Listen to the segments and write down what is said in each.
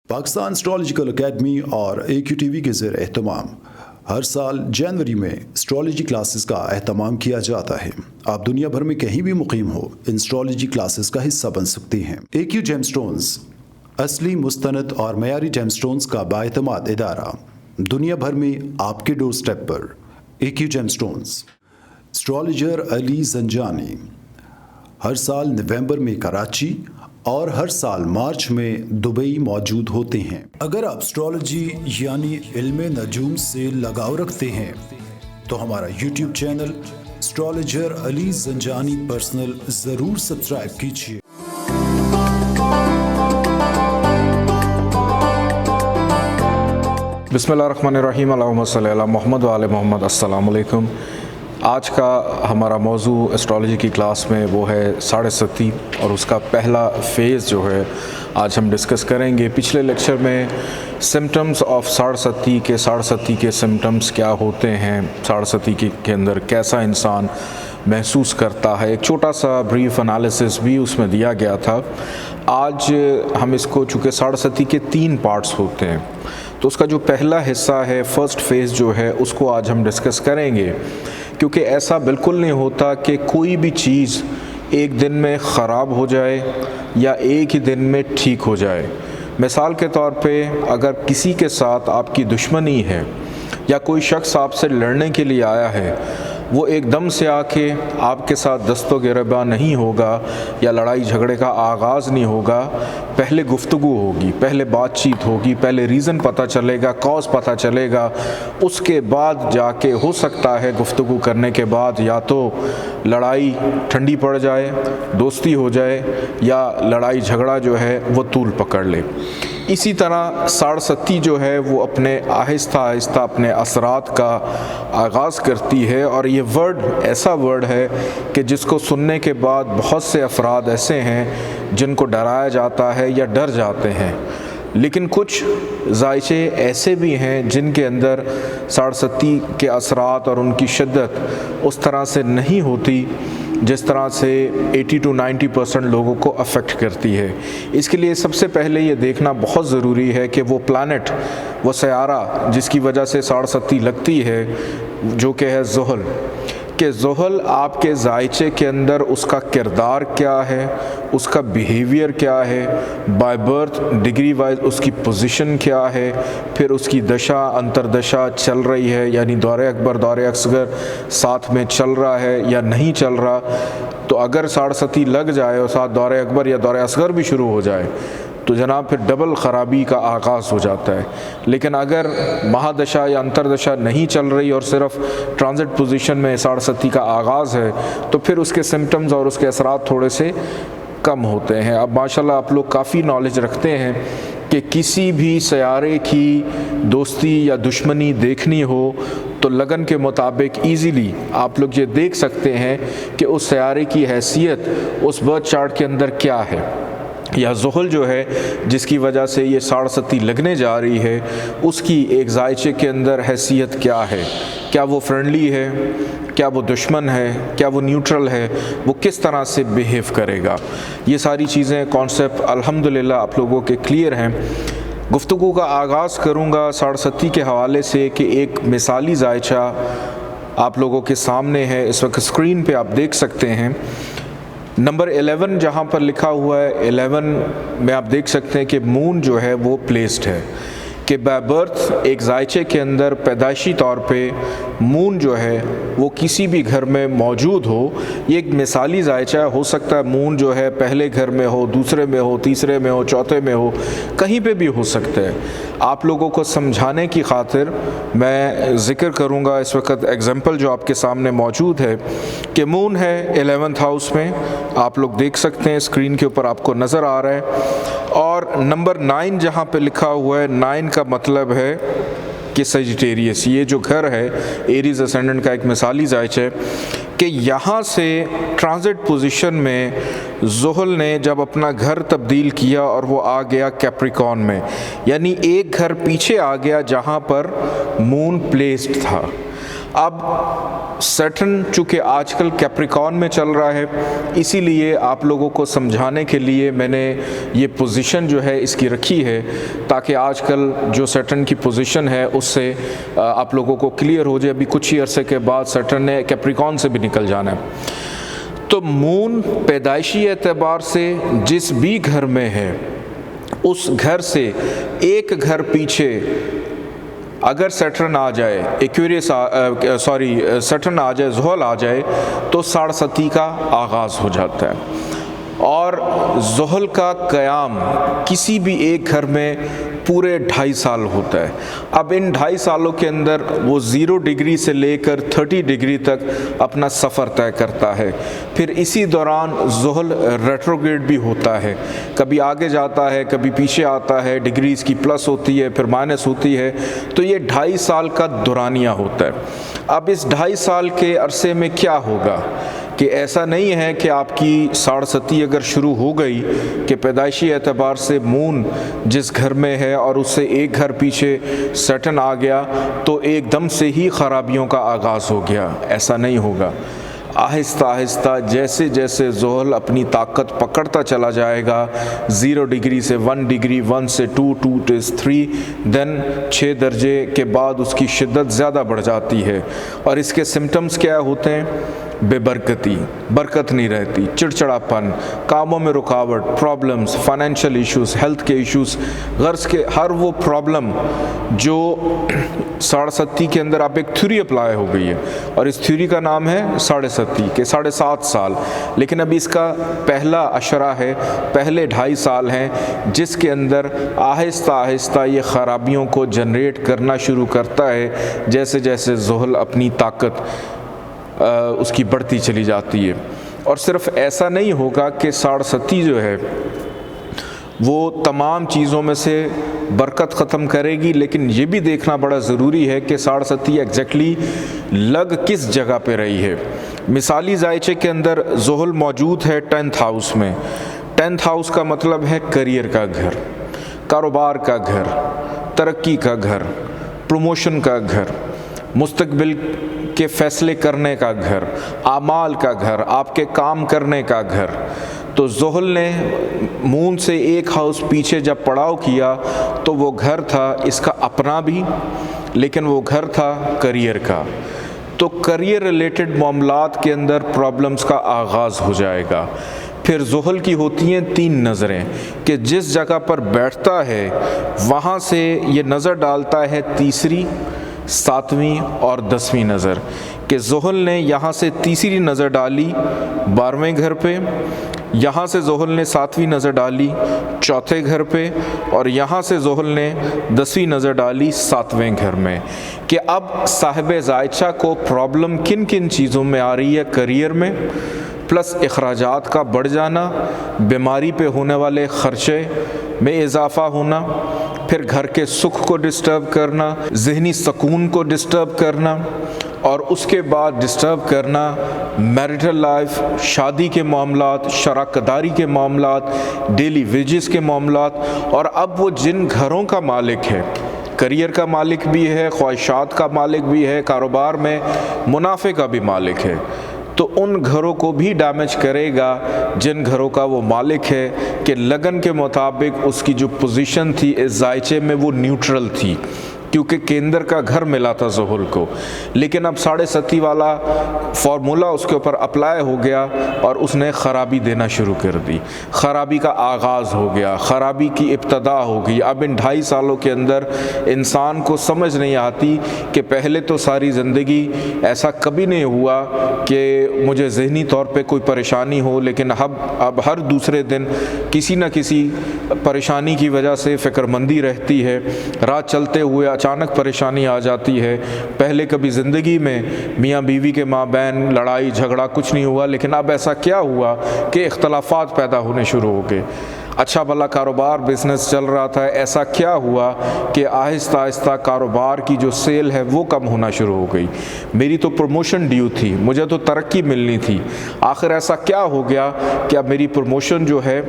Pakistan astrological academy اور AQTV کے زیر اہتمام ہر سال جنوری میں اسٹرالوجی کلاسز کا اہتمام کیا جاتا ہے۔ آپ دنیا بھر میں کہیں بھی مقیم ہو، ان اسٹرالوجی کلاسز کا حصہ بن سکتے ہیں۔ AQ جیم سٹونز اصلی، مستند اور معیاری جیم سٹونز کا بااعتماد ادارہ، دنیا بھر میں آپ کے ڈور سٹیپ پر۔ AQ gem stones. اسٹرالوجر علی زنجانی ہر سال نومبر میں کراچی اور ہر سال مارچ میں دبئی موجود ہوتے ہیں۔ اگر آپ اسٹرالوجی یعنی علم نجوم سے لگاؤ رکھتے ہیں تو ہمارا یوٹیوب چینل اسٹرالوجر علی زنجانی پرسنل ضرور سبسکرائب کیجیے۔ بسم اللہ الرحمن الرحیم، اللہم صلی علی محمد و آل محمد۔ السلام علیکم۔ آج کا ہمارا موضوع اسٹرالوجی کی کلاس میں وہ ہے 7.5 اور اس کا پہلا فیز جو ہے آج ہم ڈسکس کریں گے۔ پچھلے لیکچر میں سمٹمز آف 7.5 کے سمٹمز کیا ہوتے ہیں، 7.5 کے اندر کیسا انسان محسوس کرتا ہے، ایک چھوٹا سا بریف انالیسس بھی اس میں دیا گیا تھا۔ آج ہم اس کو، چونکہ 7.5 کے 3 پارٹس ہوتے ہیں، تو اس کا جو پہلا حصہ ہے، فرسٹ فیز جو ہے، اس کو آج ہم ڈسکس کریں گے، کیونکہ ایسا بالکل نہیں ہوتا کہ کوئی بھی چیز ایک دن میں خراب ہو جائے یا ایک ہی دن میں ٹھیک ہو جائے۔ مثال کے طور پہ اگر کسی کے ساتھ آپ کی دشمنی ہے یا کوئی شخص آپ سے لڑنے کے لیے آیا ہے، وہ ایک دم سے آ کے آپ کے ساتھ دست و گریباں نہیں ہوگا یا لڑائی جھگڑے کا آغاز نہیں ہوگا، پہلے گفتگو ہوگی، پہلے بات چیت ہوگی، پہلے ریزن پتہ چلے گا، کاز پتہ چلے گا، اس کے بعد جا کے ہو سکتا ہے گفتگو کرنے کے بعد یا تو لڑائی ٹھنڈی پڑ جائے، دوستی ہو جائے، یا لڑائی جھگڑا جو ہے وہ طول پکڑ لے۔ اسی طرح 7.5 جو ہے وہ اپنے آہستہ آہستہ اپنے اثرات کا آغاز کرتی ہے، اور یہ ورڈ ایسا ورڈ ہے کہ جس کو سننے کے بعد بہت سے افراد ایسے ہیں جن کو ڈرایا جاتا ہے یا ڈر جاتے ہیں، لیکن کچھ ذائچے ایسے بھی ہیں جن کے اندر 7.5 کے اثرات اور ان کی شدت اس طرح سے نہیں ہوتی جس طرح سے 80 to 90% لوگوں کو افیکٹ کرتی ہے۔ اس کے لیے سب سے پہلے یہ دیکھنا بہت ضروری ہے کہ وہ پلانٹ، وہ سیارہ جس کی وجہ سے 7.5 لگتی ہے، جو کہ ہے زحل، کہ زحل آپ کے ذائچے کے اندر اس کا کردار کیا ہے، اس کا بیہیویئر کیا ہے، بائی برتھ ڈگری وائز اس کی پوزیشن کیا ہے، پھر اس کی دشا انتردشا چل رہی ہے، یعنی دور اکبر دور اصغر ساتھ میں چل رہا ہے یا نہیں چل رہا۔ تو اگر 7.5 لگ جائے اور ساتھ دور اکبر یا دور اصغر بھی شروع ہو جائے تو جناب پھر ڈبل خرابی کا آغاز ہو جاتا ہے۔ لیکن اگر مہادشا یا انتردشا نہیں چل رہی اور صرف ٹرانزٹ پوزیشن میں 7.5 کا آغاز ہے تو پھر اس کے سمٹمز اور اس کے اثرات تھوڑے سے کم ہوتے ہیں۔ اب ماشاءاللہ آپ لوگ کافی نالج رکھتے ہیں کہ کسی بھی سیارے کی دوستی یا دشمنی دیکھنی ہو تو لگن کے مطابق ایزیلی آپ لوگ یہ دیکھ سکتے ہیں کہ اس سیارے کی حیثیت اس برتھ چارٹ کے اندر کیا ہے، یا زحل جو ہے جس کی وجہ سے یہ 7.5 لگنے جا رہی ہے، اس کی ایک ذائچے کے اندر حیثیت کیا ہے، کیا وہ فرینڈلی ہے، کیا وہ دشمن ہے، کیا وہ نیوٹرل ہے، وہ کس طرح سے بیہیو کرے گا۔ یہ ساری چیزیں، کانسیپٹ الحمدللہ آپ لوگوں کے کلیئر ہیں۔ گفتگو کا آغاز کروں گا 7.5 کے حوالے سے کہ ایک مثالی ذائچہ آپ لوگوں کے سامنے ہے، اس وقت اسکرین پہ آپ دیکھ سکتے ہیں۔ نمبر 11 جہاں پر لکھا ہوا ہے، 11 میں آپ دیکھ سکتے ہیں کہ مون جو ہے وہ پلیسڈ ہے، کہ بائی برتھ ایک ذائچے کے اندر پیدائشی طور پہ مون جو ہے وہ کسی بھی گھر میں موجود ہو۔ یہ ایک مثالی ذائچہ ہو سکتا ہے مون جو ہے پہلے گھر میں ہو، دوسرے میں ہو، تیسرے میں ہو، چوتھے میں ہو، کہیں پہ بھی ہو سکتا ہے۔ آپ لوگوں کو سمجھانے کی خاطر میں ذکر کروں گا اس وقت ایگزامپل جو آپ کے سامنے موجود ہے، کہ مون ہے 11th ہاؤس میں، آپ لوگ دیکھ سکتے ہیں اسکرین کے اوپر آپ کو نظر آ رہا ہے، اور نمبر 9 جہاں پہ لکھا ہوا ہے، 9 کا مطلب ہے کہ سیجیٹیریس، یہ جو گھر ہے ایریز اسینڈنٹ کا ایک مثالی ذائچہ ہے، کہ یہاں سے ٹرانزٹ پوزیشن میں زحل نے جب اپنا گھر تبدیل کیا اور وہ آ گیا کیپریکون میں، یعنی ایک گھر پیچھے آ گیا جہاں پر مون پلیسڈ تھا۔ اب سیٹرن چونکہ آج کل کیپریکون میں چل رہا ہے، اسی لیے آپ لوگوں کو سمجھانے کے لیے میں نے یہ پوزیشن جو ہے اس کی رکھی ہے، تاکہ آج کل جو سیٹرن کی پوزیشن ہے اس سے آپ لوگوں کو کلیئر ہو جائے۔ ابھی کچھ ہی عرصے کے بعد سیٹرن نے کیپریکون سے بھی نکل جانا ہے۔ تو مون پیدائشی اعتبار سے جس بھی گھر میں ہے، اس گھر سے ایک گھر پیچھے اگر سیٹرن آ جائے، سیٹرن آ جائے، زحل آ جائے، تو ساڑھستی کا آغاز ہو جاتا ہے۔ اور زحل کا قیام کسی بھی ایک گھر میں پورے 2.5 سال ہوتا ہے۔ اب ان 2.5 سالوں کے اندر وہ 0 ڈگری سے لے کر 30 ڈگری تک اپنا سفر طے کرتا ہے۔ پھر اسی دوران زحل ریٹروگریڈ بھی ہوتا ہے، کبھی آگے جاتا ہے، کبھی پیچھے آتا ہے، ڈگریز کی پلس ہوتی ہے، پھر مائنس ہوتی ہے۔ تو یہ 2.5 سال کا دورانیہ ہوتا ہے۔ اب اس 2.5 سال کے عرصے میں کیا ہوگا کہ ایسا نہیں ہے کہ آپ کی ساڑھستی اگر شروع ہو گئی کہ پیدائشی اعتبار سے مون جس گھر میں ہے اور اس سے ایک گھر پیچھے سیٹرن آ گیا تو ایک دم سے ہی خرابیوں کا آغاز ہو گیا، ایسا نہیں ہوگا۔ آہستہ آہستہ جیسے جیسے زحل اپنی طاقت پکڑتا چلا جائے گا، 0 ڈگری سے 1 ڈگری، 1 سے 2، 2 سے 3، دین 6 درجے کے بعد اس کی شدت زیادہ بڑھ جاتی ہے۔ اور اس کے سمٹمز کیا ہوتے ہیں؟ بے برکتی، برکت نہیں رہتی، چڑچڑاپن، کاموں میں رکاوٹ، پرابلمز، فائنینشیل ایشوز، ہیلتھ کے ایشوز، غرض کے ہر وہ پرابلم جو ساڑھستی کے اندر اب ایک تھیوری اپلائی ہو گئی ہے، اور اس تھیوری کا نام ہے ساڑھستی کے 7.5 سال۔ لیکن ابھی اس کا پہلا اشرہ ہے، پہلے 2.5 سال ہیں جس کے اندر آہستہ آہستہ یہ خرابیوں کو جنریٹ کرنا شروع کرتا ہے، جیسے جیسے زحل اپنی طاقت اس کی بڑھتی چلی جاتی ہے۔ اور صرف ایسا نہیں ہوگا کہ ساڑھستی جو ہے وہ تمام چیزوں میں سے برکت ختم کرے گی، لیکن یہ بھی دیکھنا بڑا ضروری ہے کہ ساڑھستی ایگزیکٹلی لگ کس جگہ پہ رہی ہے۔ مثالی ذائچے کے اندر زحل موجود ہے 10th ہاؤس میں۔ 10th ہاؤس کا مطلب ہے کریئر کا گھر، کاروبار کا گھر، ترقی کا گھر، پروموشن کا گھر، مستقبل کے فیصلے کرنے کا گھر، اعمال کا گھر، آپ کے کام کرنے کا گھر۔ تو زحل نے مون سے ایک ہاؤس پیچھے جب پڑاؤ کیا تو وہ گھر تھا اس کا اپنا بھی، لیکن وہ گھر تھا کریئر کا۔ تو کریئر ریلیٹڈ معاملات کے اندر پرابلمز کا آغاز ہو جائے گا۔ پھر زحل کی ہوتی ہیں 3 نظریں کہ جس جگہ پر بیٹھتا ہے وہاں سے یہ نظر ڈالتا ہے 3ری، 7ویں اور 10ویں نظر، کہ زحل نے یہاں سے 3ری نظر ڈالی 12ویں گھر پہ، یہاں سے زحل نے 7ویں نظر ڈالی 4تھے گھر پہ، اور یہاں سے زحل نے 10ویں نظر ڈالی 7ویں گھر میں، کہ اب صاحب ذائچہ کو پرابلم کن کن چیزوں میں آ رہی ہے؟ کریئر میں، پلس اخراجات کا بڑھ جانا، بیماری پہ ہونے والے خرچے میں اضافہ ہونا، پھر گھر کے سکھ کو ڈسٹرب کرنا، ذہنی سکون کو ڈسٹرب کرنا، اور اس کے بعد ڈسٹرب کرنا میریٹل لائف، شادی کے معاملات، شراکت داری کے معاملات، ڈیلی ویجز کے معاملات۔ اور اب وہ جن گھروں کا مالک ہے، کریئر کا مالک بھی ہے، خواہشات کا مالک بھی ہے، کاروبار میں منافع کا بھی مالک ہے، تو ان گھروں کو بھی ڈیمیج کرے گا جن گھروں کا وہ مالک ہے کہ لگن کے مطابق اس کی جو پوزیشن تھی اس ذائچے میں وہ نیوٹرل تھی، کیونکہ کیندر کا گھر ملا تھا زحل کو، لیکن اب 7.5 والا فارمولا اس کے اوپر اپلائی ہو گیا اور اس نے خرابی دینا شروع کر دی، خرابی کا آغاز ہو گیا، خرابی کی ابتدا ہو گئی۔ اب ان 2.5 سالوں کے اندر انسان کو سمجھ نہیں آتی کہ پہلے تو ساری زندگی ایسا کبھی نہیں ہوا کہ مجھے ذہنی طور پہ کوئی پریشانی ہو، لیکن اب ہر دوسرے دن کسی نہ کسی پریشانی کی وجہ سے فکر مندی رہتی ہے، رات چلتے ہوئے اچانک پریشانی آ جاتی ہے۔ پہلے کبھی زندگی میں میاں بیوی کے مابین لڑائی جھگڑا کچھ نہیں ہوا، لیکن اب ایسا کیا ہوا کہ اختلافات پیدا ہونے شروع ہو گئے۔ اچھا بھلا کاروبار بزنس چل رہا تھا، ایسا کیا ہوا کہ آہستہ آہستہ کاروبار کی جو سیل ہے وہ کم ہونا شروع ہو گئی۔ میری تو پروموشن ڈیو تھی، مجھے تو ترقی ملنی تھی، آخر ایسا کیا ہو گیا کہ اب میری پروموشن جو ہے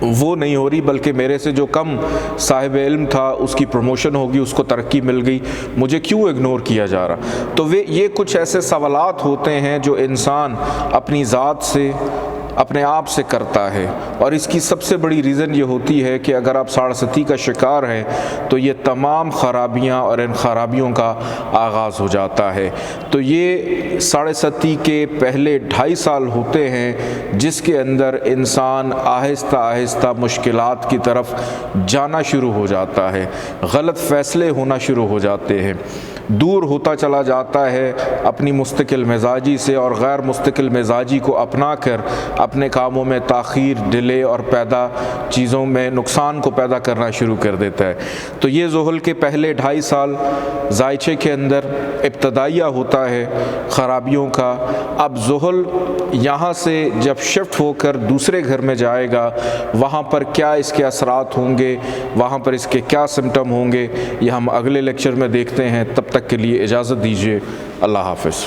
وہ نہیں ہو رہی، بلکہ میرے سے جو کم صاحب علم تھا اس کی پروموشن ہوگی، اس کو ترقی مل گئی، مجھے کیوں اگنور کیا جا رہا؟ تو یہ کچھ ایسے سوالات ہوتے ہیں جو انسان اپنی ذات سے، اپنے آپ سے کرتا ہے، اور اس کی سب سے بڑی ریزن یہ ہوتی ہے کہ اگر آپ 67 کا شکار ہیں تو یہ تمام خرابیاں اور ان خرابیوں کا آغاز ہو جاتا ہے۔ تو یہ 67 کے پہلے 2.5 سال ہوتے ہیں جس کے اندر انسان آہستہ آہستہ مشکلات کی طرف جانا شروع ہو جاتا ہے، غلط فیصلے ہونا شروع ہو جاتے ہیں، دور ہوتا چلا جاتا ہے اپنی مستقل مزاجی سے، اور غیر مستقل مزاجی کو اپنا کر اپنے کاموں میں تاخیر، ڈیلے اور چیزوں میں نقصان کو پیدا کرنا شروع کر دیتا ہے۔ تو یہ ذہل کے پہلے 2.5 سال ذائچے کے اندر ابتدائیہ ہوتا ہے خرابیوں کا۔ اب ذہل یہاں سے جب شفٹ ہو کر دوسرے گھر میں جائے گا، وہاں پر کیا اس کے اثرات ہوں گے، وہاں پر اس کے کیا سمٹم ہوں گے، یہ ہم اگلے لیکچر میں دیکھتے ہیں۔ تب تک کے لیے اجازت دیجیے، اللہ حافظ۔